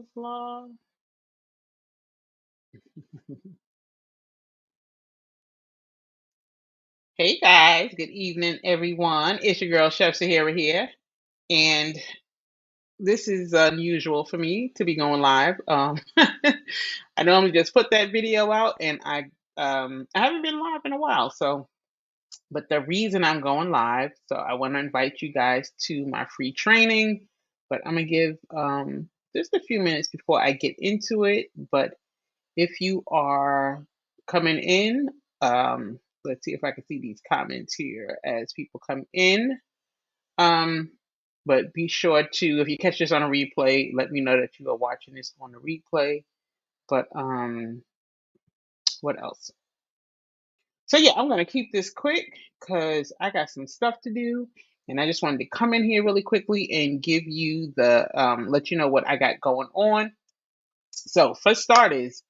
was long. Hey guys, good evening, everyone. It's your girl Chef Sahara here, and this is unusual for me to be going live. I normally just put that video out, and I haven't been live in a while. So, but the reason I'm going live, so I want to invite you guys to my free training. But I'm gonna give just a few minutes before I get into it. But if you are coming in, let's see if I can see these comments here as people come in. Um, but be sure to, if you catch this on a replay, let me know that you are watching this on the replay. But what else? So yeah, I'm gonna keep this quick because I got some stuff to do, and I just wanted to come in here really quickly and give you the let you know what I got going on. So for starters,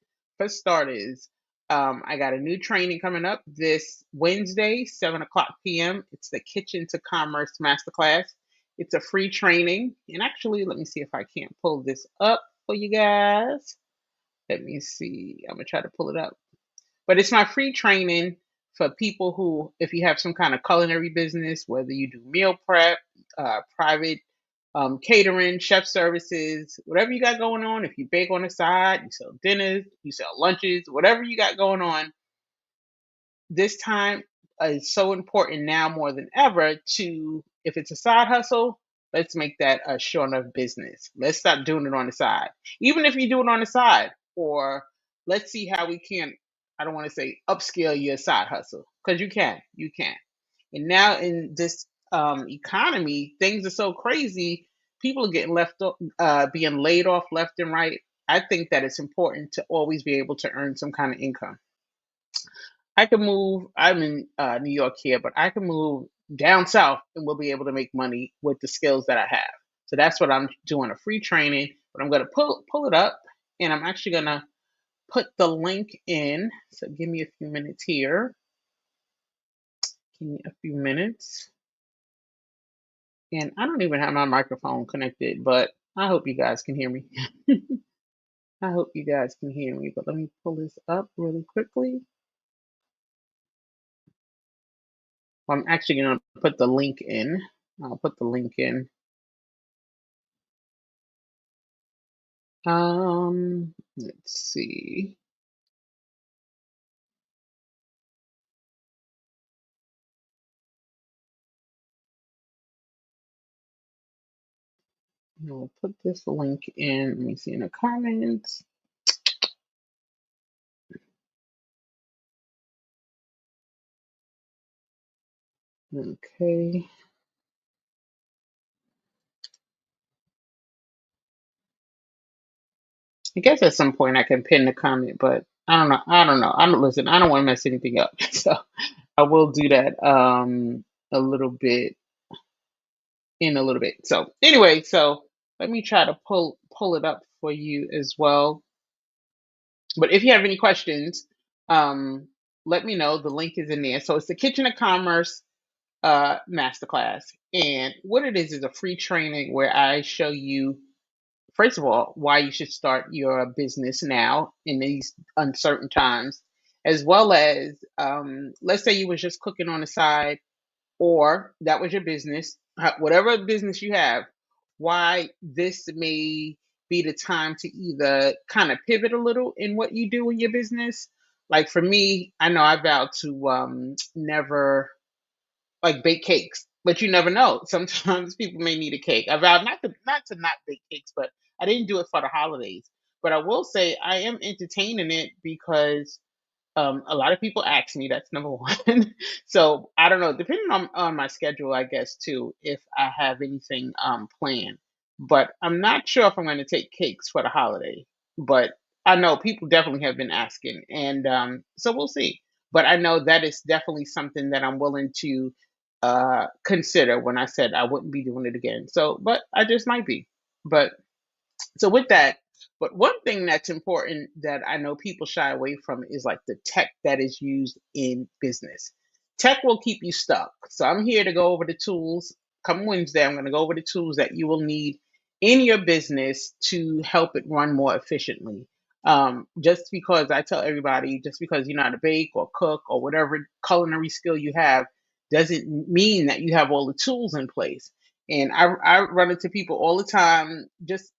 I got a new training coming up this Wednesday, 7 o'clock p.m. It's the Kitchen to Commerce Masterclass. It's a free training. And actually, let me see if I can't pull this up for you guys. Let me see. I'm gonna try to pull it up. But it's my free training for people who, if you have some kind of culinary business, whether you do meal prep, private catering, chef services, whatever you got going on. If you bake on the side, you sell dinners, you sell lunches, whatever you got going on, this time is so important now more than ever to, if it's a side hustle, let's make that a sure enough business. Let's stop doing it on the side. Even if you do it on the side, or let's see how we can, I don't want to say upscale your side hustle, because you can. And now in this economy, things are so crazy. People are getting being laid off left and right. I think that it's important to always be able to earn some kind of income. I can move. I'm in New York here, but I can move down south and we'll be able to make money with the skills that I have. So that's what I'm doing, a free training. But I'm gonna pull it up, and I'm actually gonna put the link in. So give me a few minutes here. Give me a few minutes. And I don't even have my microphone connected, but I hope you guys can hear me. I hope you guys can hear me. But let me pull this up really quickly. I'm actually gonna put the link in. I'll put the link in. Let's see. I'll put this link in. Let me see in the comments. Okay. I guess at some point I can pin the comment, but I don't know. I don't know. I don't listen. I don't want to mess anything up, so I will do that a little bit in a little bit. So anyway, so let me try to pull it up for you as well. But if you have any questions, um, let me know. The link is in there. So it's the Kitchen of Commerce masterclass. And what it is a free training where I show you, first of all, why you should start your business now in these uncertain times, as well as let's say you was just cooking on the side, or that was your business, whatever business you have, why this may be the time to either kind of pivot a little in what you do in your business. Like for me, I know I vowed to never like bake cakes, but you never know. Sometimes people may need a cake. I vowed not bake cakes, but I didn't do it for the holidays. But I will say I am entertaining it because a lot of people ask me. That's number one. So I don't know, depending on my schedule, I guess too, if I have anything planned. But I'm not sure if I'm going to take cakes for the holiday. But I know people definitely have been asking, and so we'll see. But I know that is definitely something that I'm willing to consider when I said I wouldn't be doing it again. So, but I just might be. But so with that, but one thing that's important that I know people shy away from is like the tech that is used in business. Tech will keep you stuck. So I'm here to go over the tools. Come Wednesday, I'm going to go over the tools that you will need in your business to help it run more efficiently. Just because I tell everybody, just because you know how to bake or cook or whatever culinary skill you have, doesn't mean that you have all the tools in place. And I run into people all the time, just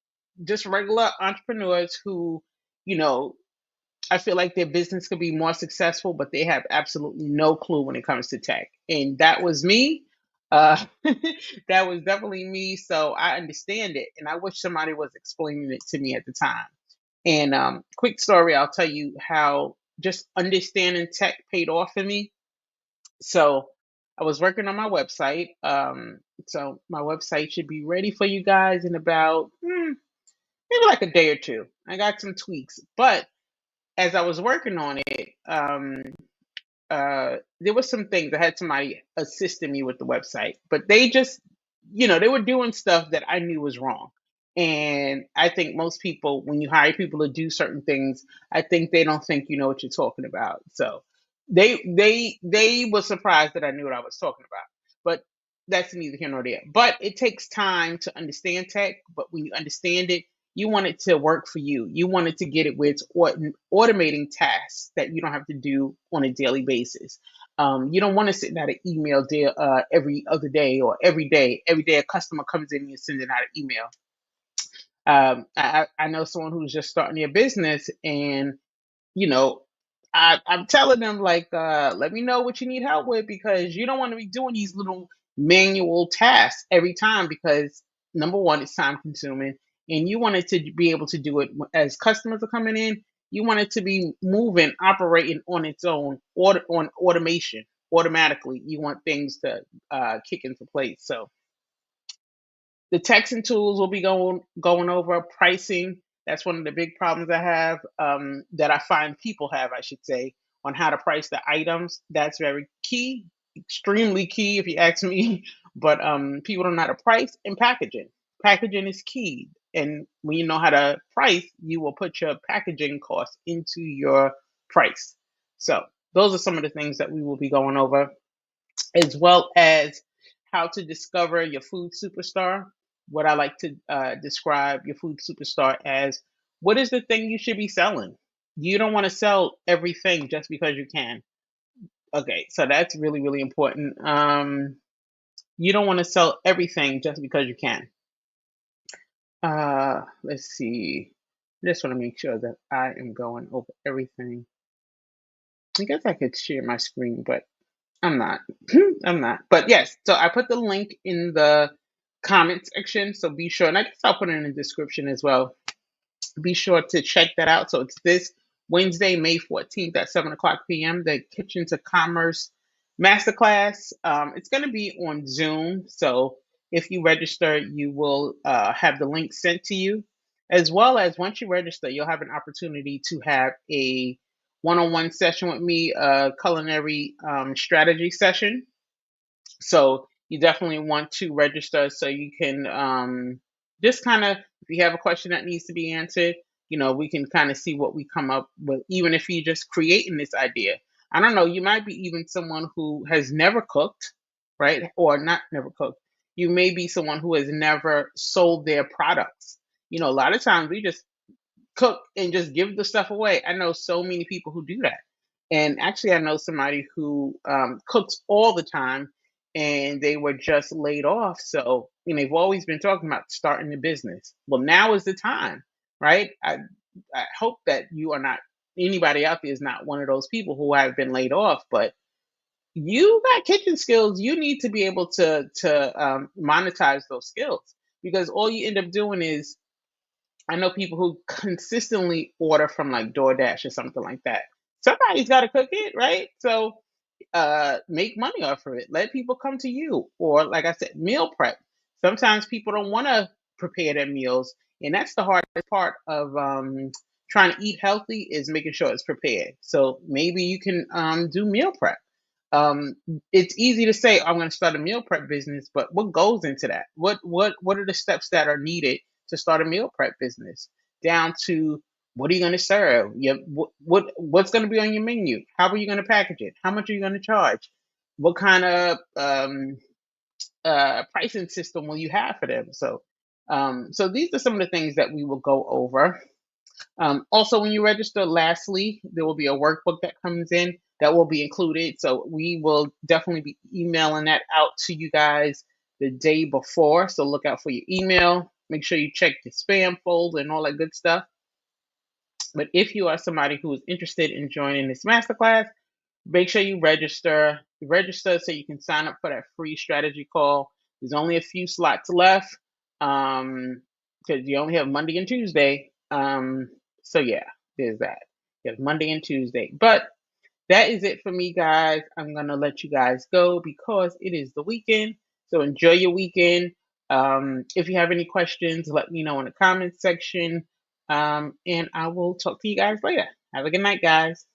regular entrepreneurs who, you know, I feel like their business could be more successful, but they have absolutely no clue when it comes to tech. And that was me. Uh, that was definitely me. So I understand it. And I wish somebody was explaining it to me at the time. And quick story, I'll tell you how just understanding tech paid off for me. So I was working on my website. So my website should be ready for you guys in about maybe like a day or two. I got some tweaks, but as I was working on it, there was some things I had somebody assisting me with the website, but they just, they were doing stuff that I knew was wrong. And I think most people, when you hire people to do certain things, I think they don't think you know what you're talking about. So they were surprised that I knew what I was talking about. But that's neither here nor there. But it takes time to understand tech. But when you understand it, you want it to work for you. You want it to get it where it's automating tasks that you don't have to do on a daily basis. You don't want to send out an email every other day or every day. Every day a customer comes in and you're sending out an email. I know someone who's just starting their business, and you know, I'm telling them like, let me know what you need help with, because you don't want to be doing these little manual tasks every time, because number one, it's time consuming, and you want it to be able to do it as customers are coming in. You want it to be moving, operating on its own, on automation automatically. You want things to kick into place. So the techs and tools will be going over pricing. That's one of the big problems I have, that I find people have, I should say, on how to price the items. That's very key, extremely key, if you ask me. But people don't know how to price and packaging. Packaging is key, and when you know how to price, you will put your packaging costs into your price. So those are some of the things that we will be going over, as well as how to discover your food superstar. What I like to describe your food superstar as: what is the thing you should be selling? You don't want to sell everything just because you can. Okay, so that's really, really important. You don't want to sell everything just because you can. Let's see. I just want to make sure that I am going over everything. I guess I could share my screen, but I'm not. I'm not. But yes, so I put the link in the comment section. So be sure, and I guess I'll put it in the description as well. Be sure to check that out. So it's this Wednesday, May 14th at 7 o'clock p.m., the Kitchen to Commerce Masterclass. It's going to be on Zoom. So if you register, you will have the link sent to you. As well as once you register, you'll have an opportunity to have a one-on-one session with me, a culinary strategy session. So you definitely want to register so you can just kind of, if you have a question that needs to be answered, we can kind of see what we come up with, even if you're just creating this idea. I don't know, you might be even someone who has never cooked, right? Or not never cooked. You may be someone who has never sold their products. A lot of times we just cook and just give the stuff away. I know so many people who do that. And actually, I know somebody who cooks all the time, and they were just laid off. So, they've always been talking about starting a business. Well, now is the time, right? I hope that you are not, anybody out there is not one of those people who have been laid off, but you got kitchen skills. You need to be able to monetize those skills, because all you end up doing is, I know people who consistently order from like DoorDash or something like that. Somebody's got to cook it, right? So make money off of it. Let people come to you. Or, like I said, meal prep. Sometimes people don't want to prepare their meals, and that's the hardest part of trying to eat healthy, is making sure it's prepared. So maybe you can do meal prep. It's easy to say I'm going to start a meal prep business, but what goes into that? What are the steps that are needed to start a meal prep business? Down to, what are you going to serve? What's going to be on your menu? How are you going to package it? How much are you going to charge? What kind of pricing system will you have for them? So So these are some of the things that we will go over. Also, when you register, lastly, there will be a workbook that comes in that will be included. So we will definitely be emailing that out to you guys the day before. So look out for your email. Make sure you check the spam folder and all that good stuff. But if you are somebody who is interested in joining this masterclass, make sure you register. Register so you can sign up for that free strategy call. There's only a few slots left because you only have Monday and Tuesday. So yeah, there's that. You have Monday and Tuesday. But that is it for me, guys. I'm gonna let you guys go because it is the weekend. So enjoy your weekend. If you have any questions, let me know in the comments section. And I will talk to you guys later. Have a good night, guys.